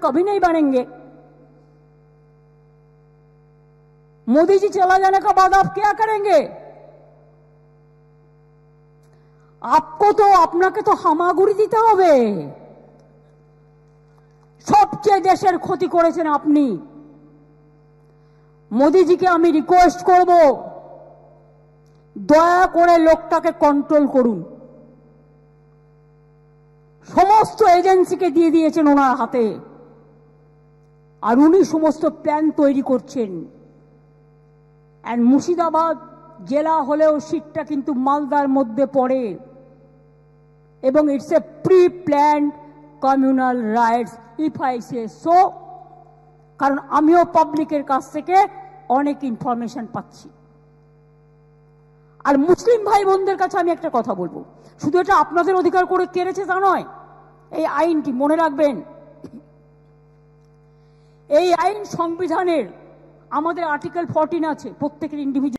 कभी नहीं बनेंगे। मोदी जी चला जाने के बाद आप क्या करेंगे? आपको तो আপনাকে তো হামাগুড়ি দিতে হবে। সবচেয়ে দেশের ক্ষতি করেছেন আপনি। মোদিজিকে আমি রিকোয়েস্ট করব, দয়া করে লোকটাকে কন্ট্রোল করুন। সমস্ত এজেন্সিকে দিয়ে দিয়েছেন ওনার হাতে, আর উনি সমস্ত প্ল্যান তৈরি করছেন। এন্ড মুর্শিদাবাদ জেলা হলেও সিটটা কিন্তু মালদার মধ্যে পড়ে, এবং it's a pre planned communal rights if I say so. কারণ আমিও পাবলিকের কাছ থেকে অনেক ইনফরমেশন পাচ্ছি। আর মুসলিম ভাই বোনদের কাছে আমি একটা কথা বলবো, শুধু এটা আপনাদের অধিকার করে কেড়েছে তা নয়, এই আইনটি মনে রাখবেন, এই আইন সংবিধানের আমাদের আর্টিকেল 14 আছে, প্রত্যেকের ইন্ডিভিজুয়াল